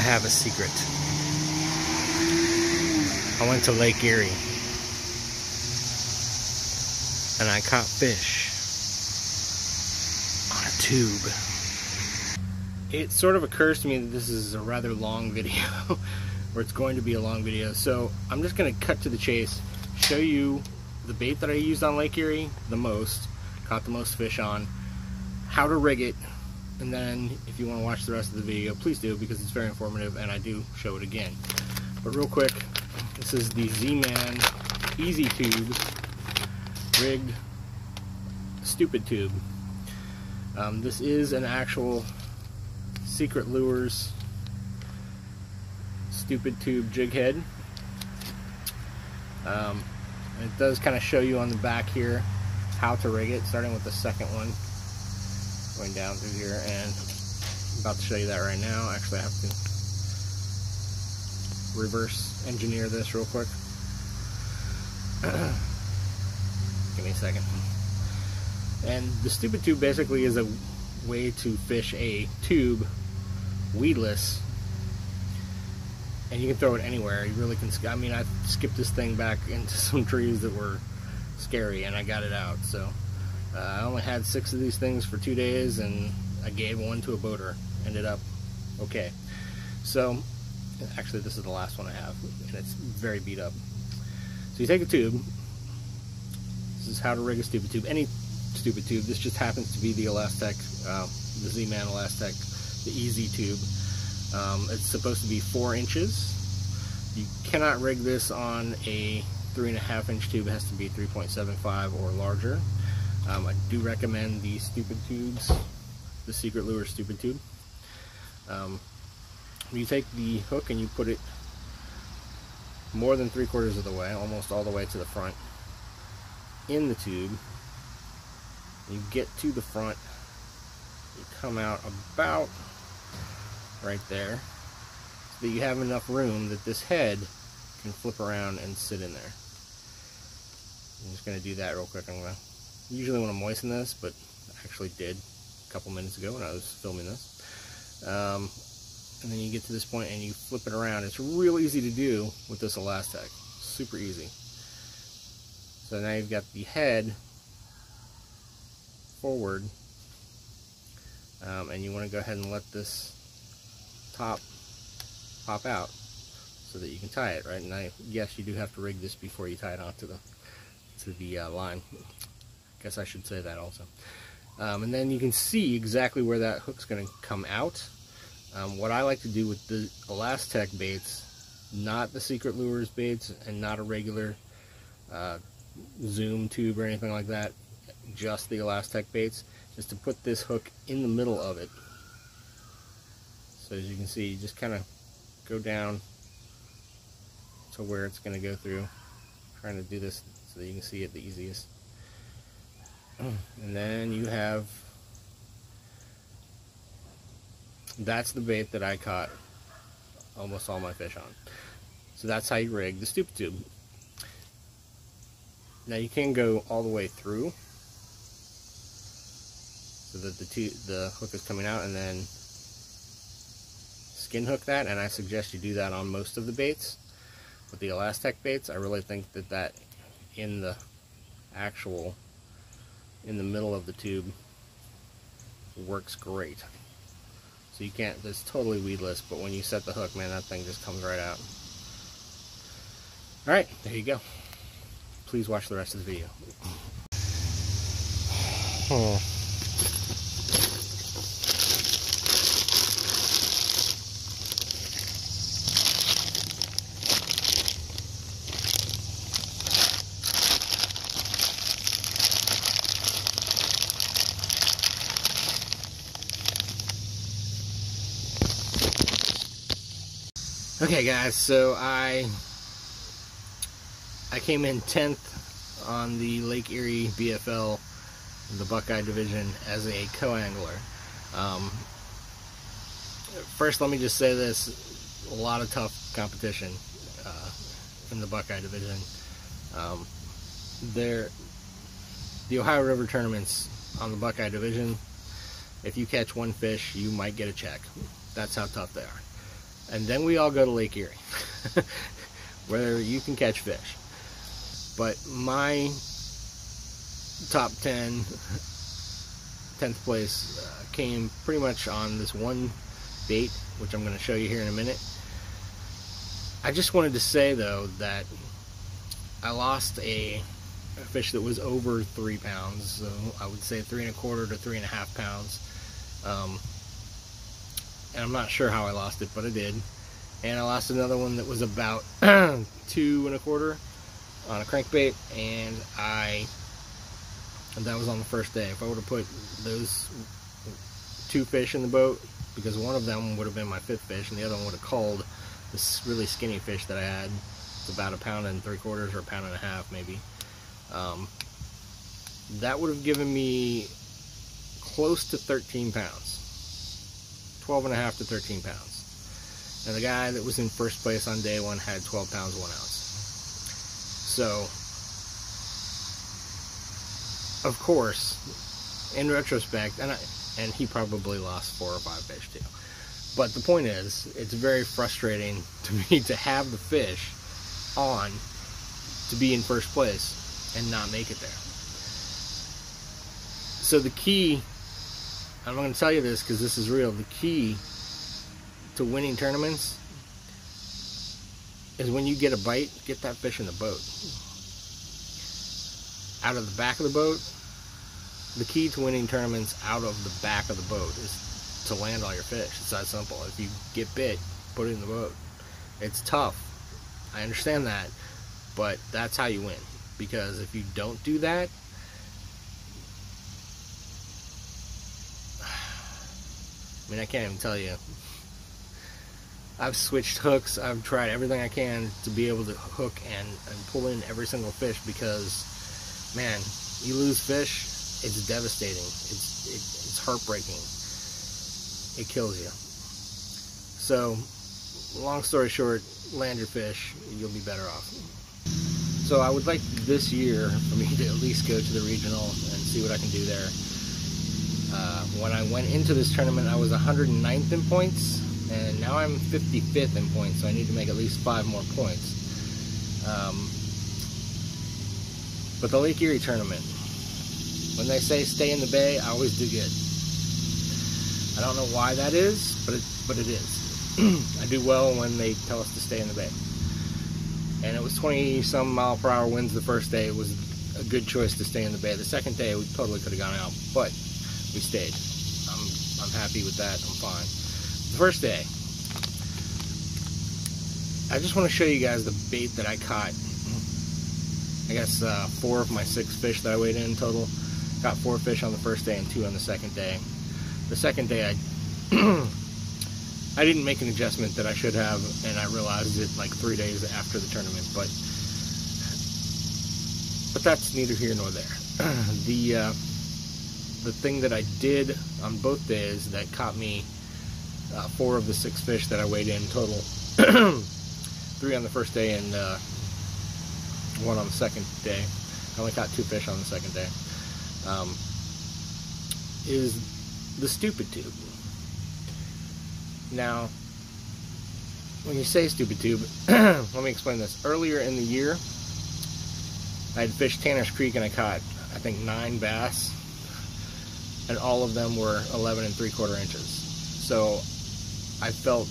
have a secret. I went to Lake Erie and I caught fish on a tube. It sort of occurs to me that this is a rather long video, or it's going to be a long video, so I'm just going to cut to the chase, show you the bait that I used on Lake Erie the most, caught the most fish on, how to rig it, and then if you want to watch the rest of the video, please do, because it's very informative and I do show it again. But real quick, this is the Z-Man Easy Tube rigged stupid tube. This is an actual Secret Lures stupid tube jig head. It does kind of show you on the back here how to rig it, starting with the second one, going down through here, and I'm about to show you that right now. Actually, I have to reverse engineer this real quick. Give me a second. And the stupid tube basically is a way to fish a tube weedless, and you can throw it anywhere. You really can. I mean, I skipped this thing back into some trees that were scary and I got it out. So I only had 6 of these things for 2 days, and I gave one to a boater. Ended up okay. So actually, this is the last one I have, and it's very beat up. So you take a tube. This is how to rig a stupid tube. Any stupid tube. This just happens to be the Elastec, the Z-Man Elastec, the Easy Tube. It's supposed to be 4 inches. You cannot rig this on a 3.5-inch tube. It has to be 3.75 or larger. I do recommend the stupid tubes, the Secret Lures stupid tube. You take the hook and you put it more than 3/4 of the way, almost all the way to the front, in the tube. You get to the front, you come out about right there, so that you have enough room that this head can flip around and sit in there. I'm just going to do that real quick. Usually want to moisten this, but I actually did a couple minutes ago when I was filming this. And then you get to this point and you flip it around. It's real easy to do with this Elastec. Super easy. So now you've got the head forward, and you want to go ahead and let this top pop out so that you can tie it, right? And yes, you do have to rig this before you tie it onto the line. I guess I should say that also. And then you can see exactly where that hook's going to come out. What I like to do with the Elastec baits, not the Secret Lures baits, and not a regular Zoom tube or anything like that, just the Elastec baits, is to put this hook in the middle of it. So as you can see, you just kind of go down to where it's going to go through. I'm trying to do this so that you can see it the easiest. And then you have, that's the bait that I caught almost all my fish on. So that's how you rig the stupid tube. Now you can go all the way through so that the hook is coming out, and then skin hook that, and I suggest you do that on most of the baits. With the Elastec baits, I really think that in the middle of the tube works great. So you can't, it's totally weedless, but when you set the hook, man, that thing just comes right out. Alright, there you go. Please watch the rest of the video. Okay guys, so I came in 10th on the Lake Erie BFL, the Buckeye division, as a co-angler. First, let me just say this, a lot of tough competition in the Buckeye division. The Ohio River tournaments on the Buckeye division, if you catch one fish, you might get a check. That's how tough they are. and then we all go to Lake Erie, where you can catch fish. But my top 10th place came pretty much on this one bait, which I'm going to show you here in a minute. I just wanted to say though that I lost a fish that was over 3 pounds, so I would say 3 1/4 to 3.5 pounds. And I'm not sure how I lost it, but I did. And I lost another one that was about 2 1/4 on a crankbait, and that was on the first day. If I would have put those 2 fish in the boat, because one of them would have been my 5th fish and the other one would have culled this really skinny fish that I had. It's about 1 3/4 pounds or 1.5 pounds maybe. That would have given me close to 13 pounds. 12.5 to 13 pounds. And the guy that was in first place on day 1 had 12 pounds 1 ounce. So, of course, in retrospect, and he probably lost 4 or 5 fish too. But the point is, it's very frustrating to me to have the fish on to be in first place and not make it there. So the key, I'm going to tell you this because this is real, the key to winning tournaments is when you get a bite, get that fish in the boat. Out of the back of the boat, the key to winning tournaments out of the back of the boat is to land all your fish. It's that simple. If you get bit, put it in the boat. It's tough. I understand that, but that's how you win. Because if you don't do that, I mean, I can't even tell you. I've switched hooks. I've tried everything I can to be able to hook and pull in every single fish because, man, you lose fish, it's devastating. It's heartbreaking. It kills you. So, long story short, land your fish, you'll be better off. So I would like this year for me to at least go to the regional and see what I can do there. When I went into this tournament, I was 109th in points, and now I'm 55th in points, so I need to make at least 5 more points. But the Lake Erie tournament, when they say stay in the bay, I always do good. I don't know why that is, but it is. I do well when they tell us to stay in the bay. And it was 20-some mile-per-hour winds the first day. It was a good choice to stay in the bay. The second day, we totally could have gone out, but we stayed. I'm happy with that. I'm fine. The first day, I just want to show you guys the bait that I caught. I guess 4 of my 6 fish that I weighed in total. Caught 4 fish on the first day and 2 on the second day. The second day, I didn't make an adjustment that I should have, and I realized it like 3 days after the tournament. But that's neither here nor there. The thing that I did on both days that caught me 4 of the 6 fish that I weighed in total, 3 on the first day and 1 on the second day. I only caught 2 fish on the second day. Is the stupid tube. Now, when you say stupid tube, let me explain this. Earlier in the year, I had fished Tanner's Creek and I caught, I think, 9 bass, and all of them were 11 3/4 inches. So I felt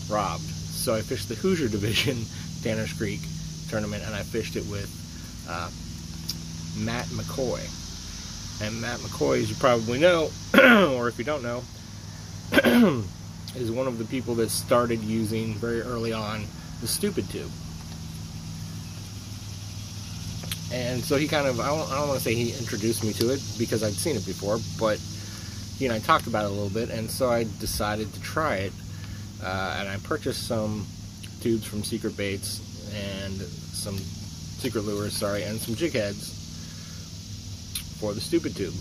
robbed. So I fished the Hoosier Division Tanner's Creek tournament, and I fished it with Matt McCoy. And Matt McCoy, as you probably know, or if you don't know, is one of the people that started using very early on the stupid tube. And so he kind of, I don't want to say he introduced me to it because I'd seen it before, but he and I talked about it a little bit, and so I decided to try it. And I purchased some tubes from Secret Baits and some Secret Lures, sorry, and some jig heads for the stupid tube.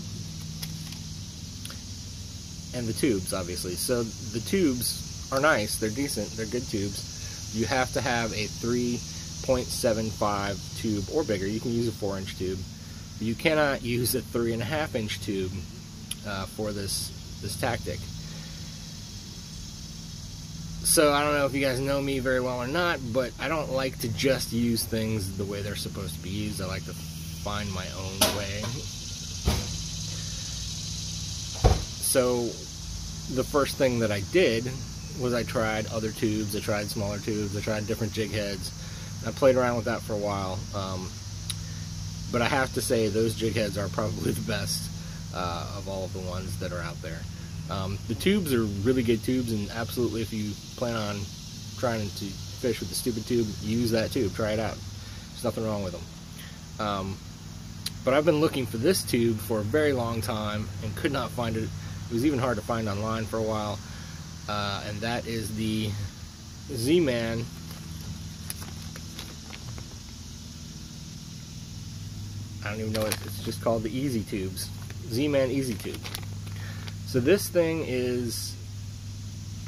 And the tubes, obviously. So the tubes are nice, they're decent, they're good tubes. You have to have a 3.75 tube or bigger. You can use a 4-inch tube. But you cannot use a 3.5-inch tube for this tactic. So I don't know if you guys know me very well or not, but I don't like to just use things the way they're supposed to be used. I like to find my own way. So the first thing that I did was I tried other tubes, I tried smaller tubes, I tried different jig heads. I played around with that for a while, but I have to say those jig heads are probably the best of all of the ones that are out there. The tubes are really good tubes, and absolutely if you plan on trying to fish with the stupid tube, use that tube, try it out. There's nothing wrong with them. But I've been looking for this tube for a very long time and could not find it. It was even hard to find online for a while. And that is the Z-Man I don't even know what it's just called, the Easy Tubes. Z-Man Easy Tube. So this thing is,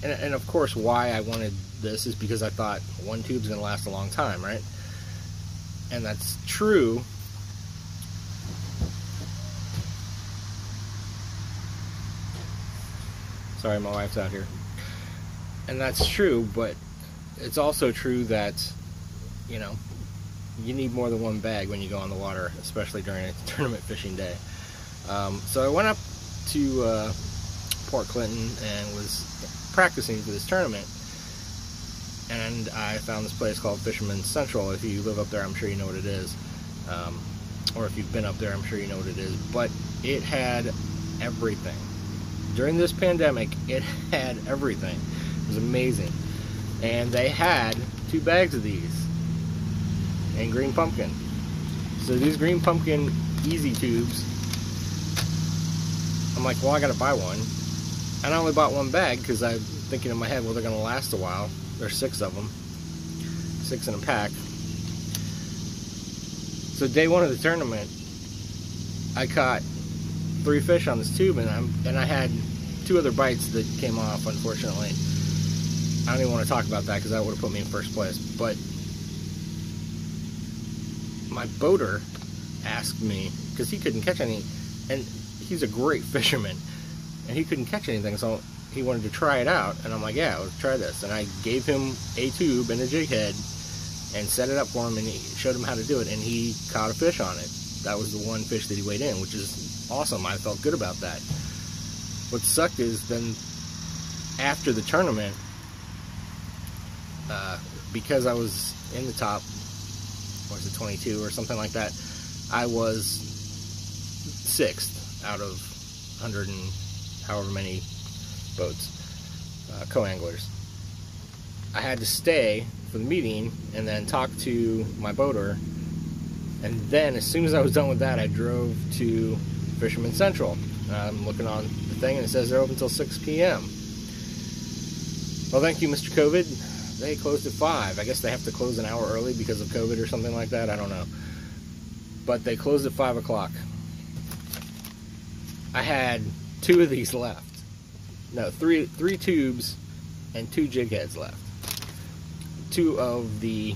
and of course why I wanted this is because I thought one tube's going to last a long time, right? And that's true. Sorry, my wife's out here. And that's true, but it's also true that, you know, you need more than one bag when you go on the water, especially during a tournament fishing day. So I went up to Port Clinton and was practicing for this tournament, and I found this place called Fisherman's Central. If you live up there, I'm sure you know what it is, or if you've been up there, I'm sure you know what it is. But it had everything. During this pandemic, it had everything. It was amazing. And they had 2 bags of these and green pumpkin. So these green pumpkin Easy Tubes, I'm like, well, I gotta buy one. And I only bought 1 bag because I'm thinking in my head, well, they're gonna last a while. There's 6 of them, 6 in a pack. So day 1 of the tournament, I caught 3 fish on this tube, and I had 2 other bites that came off, unfortunately. I don't even want to talk about that because that would have put me in first place. But my boater asked me, because he couldn't catch any, and he's a great fisherman, and he couldn't catch anything, so he wanted to try it out. And I'm like, yeah, let's try this. And I gave him a tube and a jig head and set it up for him, and showed him how to do it, and he caught a fish on it. That was the 1 fish that he weighed in, which is awesome. I felt good about that. What sucked is then after the tournament, because I was in the top, what was it, 22 or something like that, I was 6th out of 100 and however many boats, co-anglers. I had to stay for the meeting and then talk to my boater, and then as soon as I was done with that, I drove to Fisherman's Central. I'm looking on the thing and it says they're open until 6 p.m. Well, thank you, Mr. COVID. They closed at 5. I guess they have to close an hour early because of COVID or something like that. I don't know. But they closed at 5 o'clock. I had 2 of these left. No, 3 tubes and 2 jig heads left. 2 of the,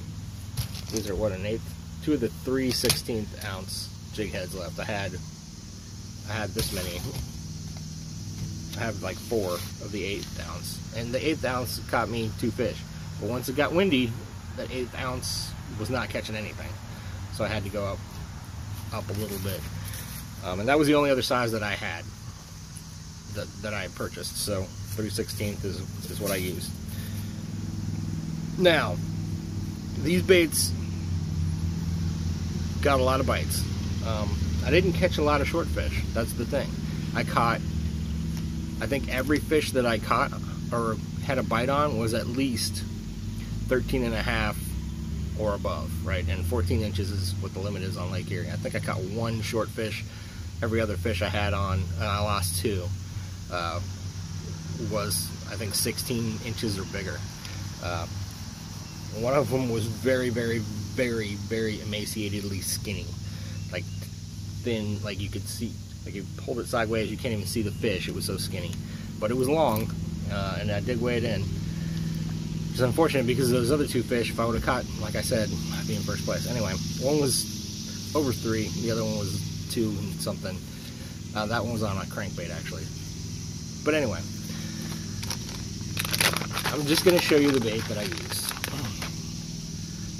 these are what, an 1/8? 2 of the 3/16 ounce jig heads left. I had this many. I have like 4 of the 1/8 ounce, and the 1/8 ounce caught me 2 fish. But once it got windy, that 1/8 ounce was not catching anything, so I had to go up a little bit. And that was the only other size that I had that I purchased. So 3/16 is what I used. Now, these baits got a lot of bites. I didn't catch a lot of short fish. That's the thing. I caught, I think every fish that I caught or had a bite on was at least 13.5 or above, right? And 14 inches is what the limit is on Lake Erie. I think I caught 1 short fish. Every other fish I had on, I lost 2, was, I think, 16 inches or bigger. One of them was very, very, very, very emaciatedly skinny. Like thin, like you could see, like you hold it sideways, you can't even see the fish. It was so skinny. But it was long, and I did weigh it in. Which is unfortunate because those other 2 fish, if I would have caught, like I said, I'd be in first place. Anyway, one was over 3, the other one was 2 and something. That one was on a crankbait, actually. But anyway, I'm just going to show you the bait that I use.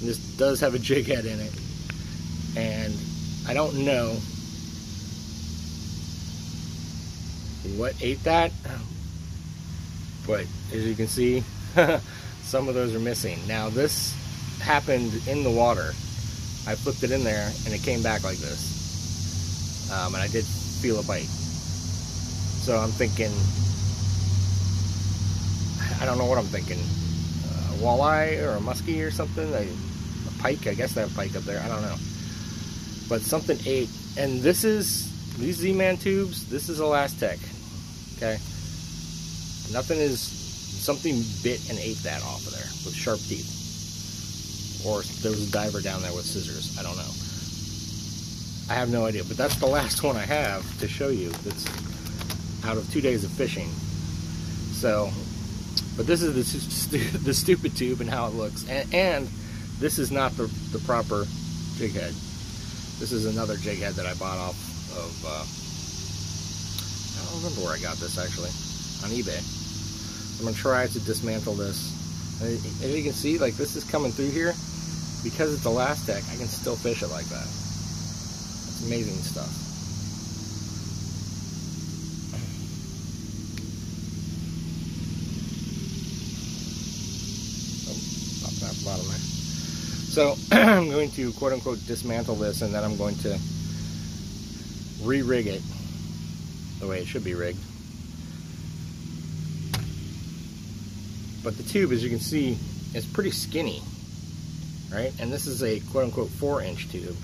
And this does have a jig head in it, and I don't know what ate that, but as you can see, some of those are missing. Now this happened in the water. I flipped it in there and it came back like this, and I did feel a bite. So I'm thinking, I don't know what I'm thinking, a walleye or a muskie or something, a pike. I guess they have pike up there, I don't know, but something ate. And this is, these Z-Man tubes, this is Elastec, okay? Nothing is, something bit and ate that off of there with sharp teeth. Or there was a diver down there with scissors. I don't know. I have no idea. But that's the last one I have to show you that's out of 2 days of fishing. So, but this is the stupid tube and how it looks. And this is not the proper jig head. This is another jig head that I bought off of, I don't remember where I got this actually, on eBay. I'm going to try to dismantle this. As you can see, like, this is coming through here. Because it's Elastec, I can still fish it like that. It's amazing stuff. Oh, pop that bottom there. So, I'm going to quote-unquote dismantle this, and then I'm going to re-rig it the way it should be rigged. But the tube, as you can see, is pretty skinny, right? And this is a quote-unquote 4-inch tube.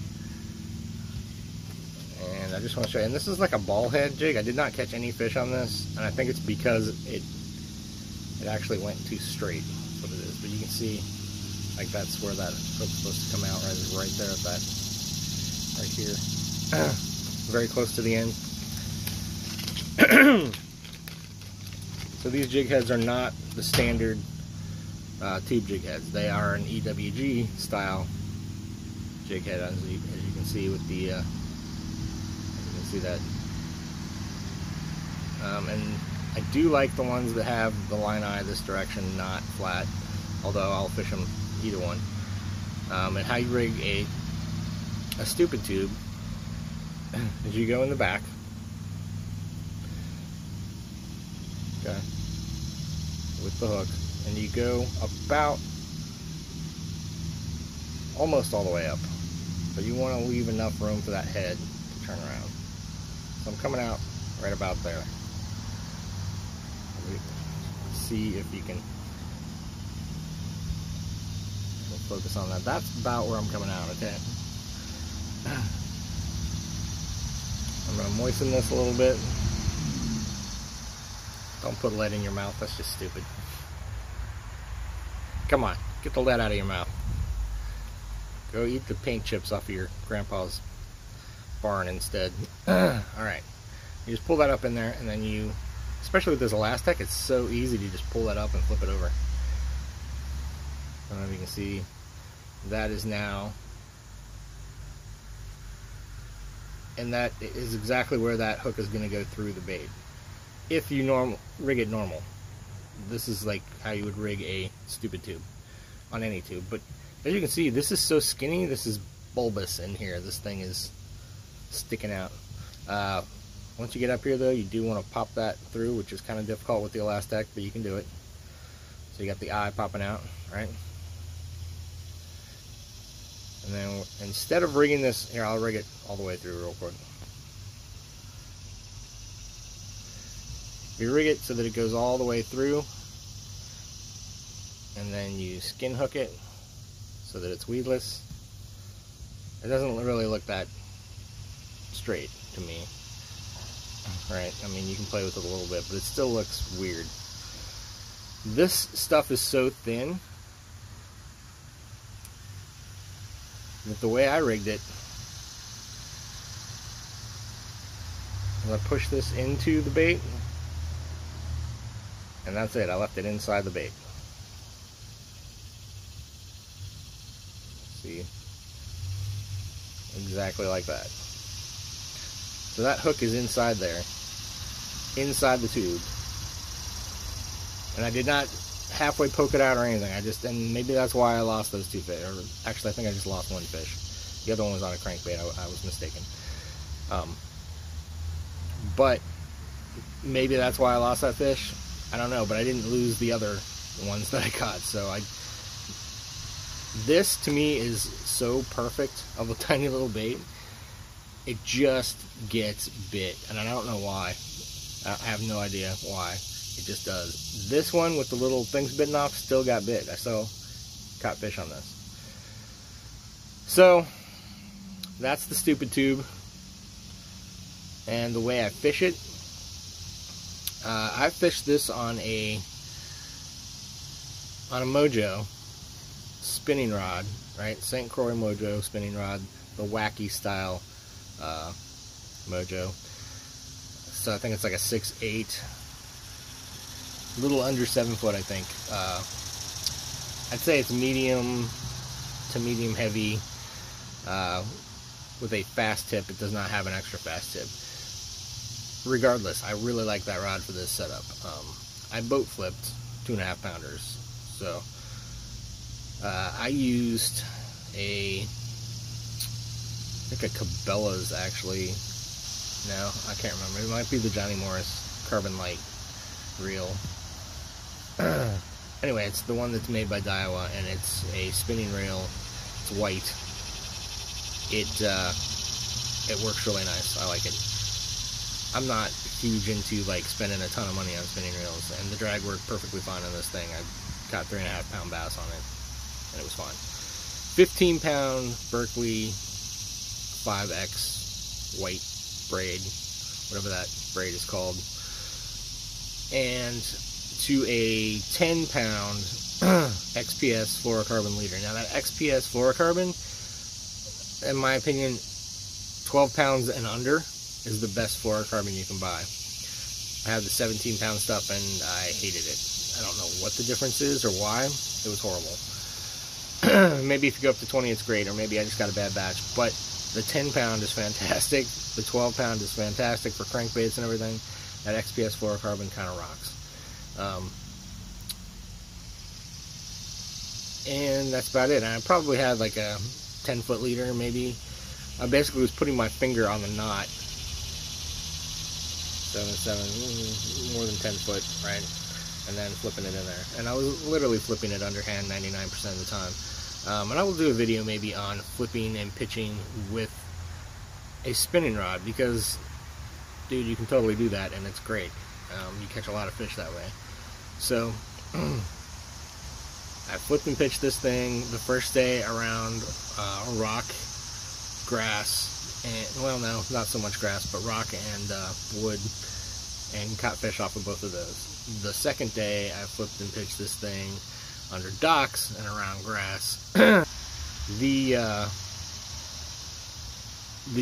And I just want to show you, and this is like a ball head jig. I did not catch any fish on this, and I think it's because it actually went too straight. That's what it is. But you can see, like, that's where that hook's supposed to come out, right there at that, right here. Very close to the end. So these jig heads are not the standard tube jig heads. They are an EWG style jig head, as you can see with the, you can see that. And I do like the ones that have the line eye this direction, not flat, although I'll fish them either one. And how you rig a stupid tube is you go in the back, okay, with the hook, and you go about almost all the way up, but you want to leave enough room for that head to turn around. So I'm coming out right about there. See if you can focus on that. That's about where I'm coming out, okay? I'm going to moisten this a little bit. Don't put lead in your mouth, that's just stupid. Come on, get the lead out of your mouth. Go eat the paint chips off of your grandpa's barn instead. Alright, you just pull that up in there, and then you, especially with this Elastec, it's so easy to just pull that up and flip it over. I don't know if you can see, that is now, and that is exactly where that hook is going to go through the bait. If you rig it normal. This is like how you would rig a stupid tube on any tube. But as you can see, this is so skinny, this is bulbous in here. This thing is sticking out. Once you get up here though, you do want to pop that through, which is kind of difficult with the Elastec, but you can do it. So you got the eye popping out, right? And then instead of rigging this, here, I'll rig it all the way through real quick. You rig it so that it goes all the way through, and then you skin hook it so that it's weedless. It doesn't really look that straight to me, right? I mean, you can play with it a little bit, but it still looks weird. This stuff is so thin that the way I rigged it, I'm going to push this into the bait, and that's it. I left it inside the bait. See? Exactly like that. So that hook is inside there, inside the tube. And I did not halfway poke it out or anything. And maybe that's why I lost those 2 fish. Or actually, I think I just lost 1 fish. The other one was on a crankbait. I was mistaken. But maybe that's why I lost that fish. I don't know, but I didn't lose the other ones that I caught. So this to me is so perfect of a tiny little bait. It just gets bit, and I don't know why. I have no idea why. It just does. This one with the little things bitten off still got bit. I still caught fish on this. So that's the stupid tube. And the way I fish it, I fished this on a Mojo spinning rod, right? St. Croix Mojo spinning rod, the wacky style Mojo. So I think it's like a 6'8", little under 7 foot, I think. I'd say it's medium to medium heavy, with a fast tip. It does not have an extra fast tip. Regardless, I really like that rod for this setup. I boat flipped 2.5 pounders, so I used I think a Cabela's actually. No, I can't remember. It might be the Johnny Morris Carbon Light reel. Anyway, it's the one that's made by Daiwa, and it's a spinning reel. It's white. It works really nice. I like it. I'm not huge into like spending a ton of money on spinning reels, and the drag worked perfectly fine on this thing. I caught 3.5 pound bass on it, and it was fine. 15 pound Berkeley 5X white braid, whatever that braid is called, and to a 10 pound XPS fluorocarbon leader. Now that XPS fluorocarbon, in my opinion, 12 pounds and under is the best fluorocarbon you can buy. I have the 17 pound stuff and I hated it. I don't know what the difference is or why. It was horrible. Maybe if you go up to 20 it's great, or maybe I just got a bad batch, but the 10 pound is fantastic. The 12 pound is fantastic for crankbaits and everything. That XPS fluorocarbon kind of rocks. And that's about it. And I probably had like a 10-foot leader, maybe. I basically was putting my finger on the knot. 7, more than 10 foot, right? And then flipping it in there. And I was literally flipping it underhand 99% of the time. And I will do a video maybe on flipping and pitching with a spinning rod, because, dude, you can totally do that, and it's great. You catch a lot of fish that way. So, I flipped and pitched this thing the first day around rock, grass, and, well, no, not so much grass, but rock and wood, and caught fish off of both of those. The second day, I flipped and pitched this thing under docks and around grass. The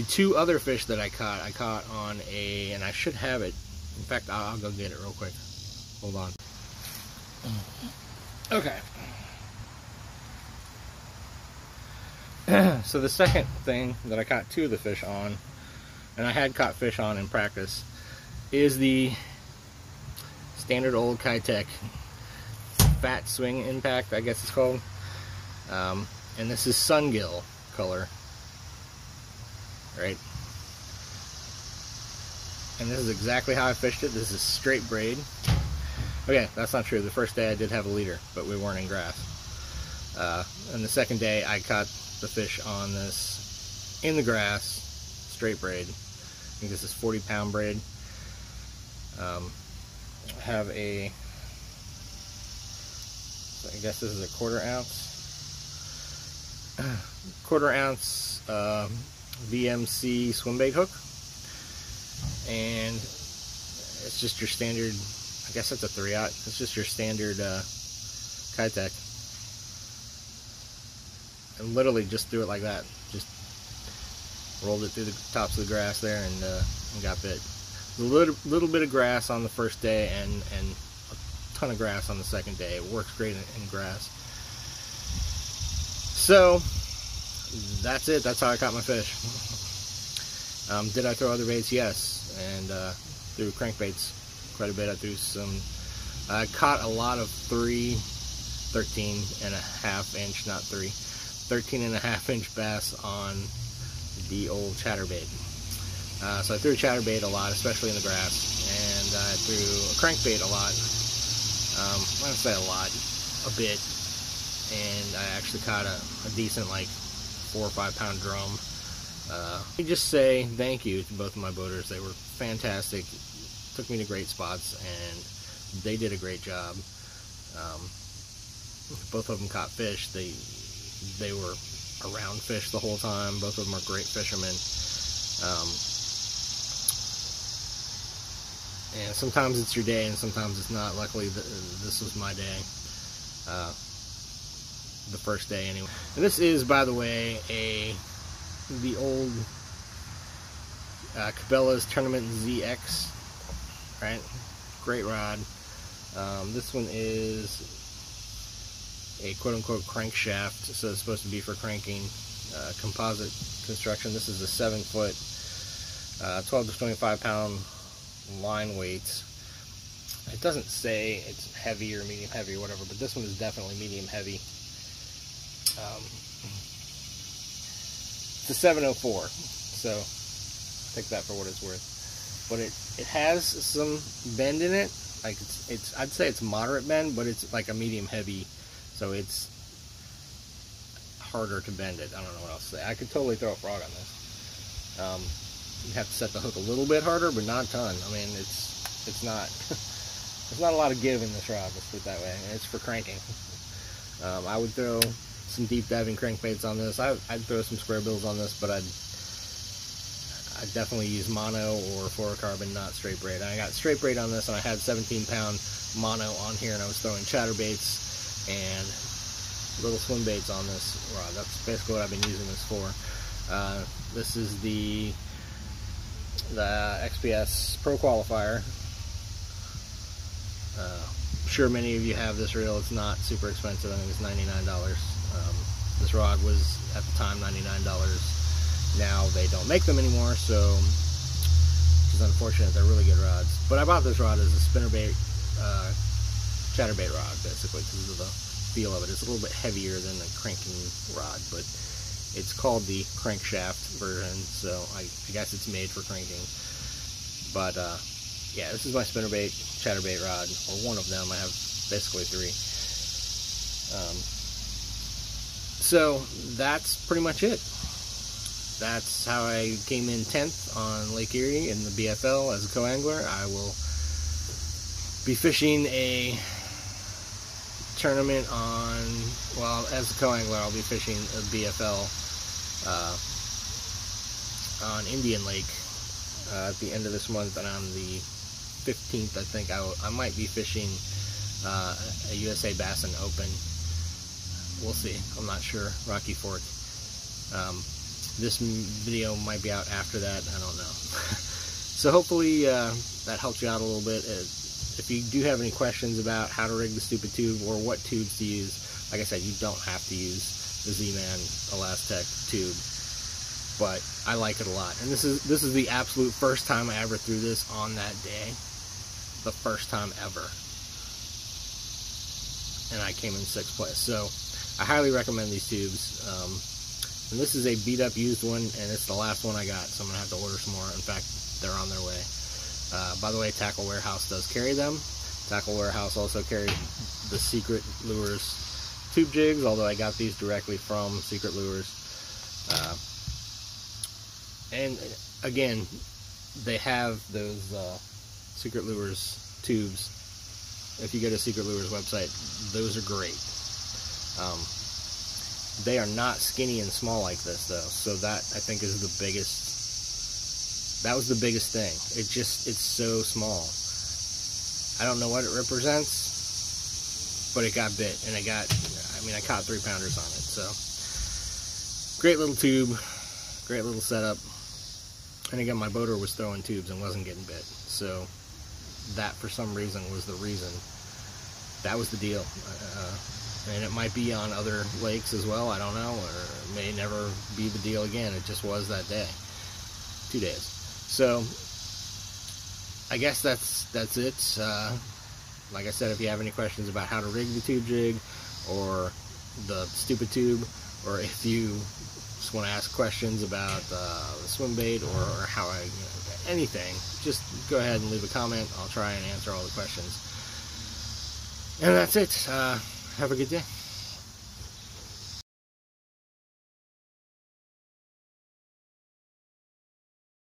2 other fish that I caught on and I should have it. In fact, I'll go get it real quick. Hold on. Okay. So the second thing that I caught 2 of the fish on, and I had caught fish on in practice, is the standard old Kitech Fat Swing Impact, I guess it's called. And this is Sungill color, right? And this is exactly how I fished it. This is straight braid. Okay, that's not true. The first day I did have a leader, but we weren't in grass. And the second day I caught the fish on this in the grass, straight braid. I think this is 40 pound braid. I have a, I guess this is a quarter ounce VMC swim bait hook, and it's just your standard, I guess that's a 3/0. It's just your standard Kitech, and literally just threw it like that. Just rolled it through the tops of the grass there, and got bit. A little bit of grass on the first day, and a ton of grass on the second day. It works great in grass. So that's it. That's how I caught my fish. Did I throw other baits? Yes, and threw crankbaits quite a bit. I threw some I caught a lot of 13.5 inch, not 3, 13.5 inch bass on the old chatterbait. So I threw a chatterbait a lot, especially in the grass, and I threw a crankbait a lot. I don't say a lot, a bit, and I actually caught a decent, like, 4 or 5 pound drum. Let me just say thank you to both of my boaters. They were fantastic, took me to great spots, and they did a great job. Both of them caught fish. They were around fish the whole time. Both of them are great fishermen. And sometimes it's your day and sometimes it's not. Luckily, this was my day. The first day anyway. And this is, by the way, the old Cabela's Tournament ZX, right? Great rod. This one is a quote-unquote crankshaft, so it's supposed to be for cranking. Composite construction. This is a 7-foot, 12 to 25 pound line weights. It doesn't say it's heavy or medium heavy or whatever, but this one is definitely medium heavy. It's a 704, so take that for what it's worth. But it has some bend in it. Like it's I'd say it's moderate bend, but it's like a medium heavy, so it's harder to bend it. I don't know what else to say. I could totally throw a frog on this. You have to set the hook a little bit harder, but not a ton. I mean, it's not there's not a lot of give in this rod, let's put it that way. And it's for cranking. I would throw some deep diving crankbaits on this. I'd throw some square bills on this, but I'd definitely use mono or fluorocarbon, not straight braid. I got straight braid on this, and I had 17 pound mono on here, and I was throwing chatterbaits and little swim baits on this rod. That's basically what I've been using this for. This is the XPS Pro Qualifier. I'm sure many of you have this reel. It's not super expensive. I think it's $99. This rod was at the time $99. Now they don't make them anymore, so which is unfortunate. They're really good rods. But I bought this rod as a spinnerbait, chatterbait rod, basically, because of the feel of it. It's a little bit heavier than the cranking rod, but it's called the crankshaft version, so I guess it's made for cranking. But yeah, this is my spinnerbait chatterbait rod, or one of them. I have basically 3. So that's pretty much it. That's how I came in 10th on Lake Erie in the BFL as a coangler. I will be fishing a tournament on, well, as a coangler, I'll be fishing a BFL on Indian Lake at the end of this month, and on the 15th, I think I might be fishing a USA Bass and Open. We'll see. I'm not sure. Rocky Fork. This video might be out after that. I don't know. So hopefully that helps you out a little bit. If you do have any questions about how to rig the stupid tube or what tubes to use, like I said, you don't have to use the Z-Man Elastec tube, but I like it a lot. And this is the absolute first time I ever threw this on that day. The first time ever. And I came in 6th place. So I highly recommend these tubes. And this is a beat up used one, and it's the last one I got, so I'm going to have to order some more. In fact, they're on their way. By the way, Tackle Warehouse does carry them. Tackle Warehouse also carries the Secret Lures tube jigs, although I got these directly from Secret Lures. And again, they have those Secret Lures tubes. If you go to Secret Lures website, those are great. They are not skinny and small like this, though, so that I think is the biggest. That was the biggest thing. It's so small. I don't know what it represents, but it got bit, and I caught 3-pounders on it. So great little tube, great little setup. And again, my boater was throwing tubes and wasn't getting bit, so that for some reason was the reason. That was the deal. And it might be on other lakes as well, I don't know, or it may never be the deal again. It just was that day. 2 days. So I guess that's it. like I said, if you have any questions about how to rig the tube jig or the stupid tube, or if you just want to ask questions about the swim bait or how I, anything, just go ahead and leave a comment. I'll try and answer all the questions. And that's it. Have a good day.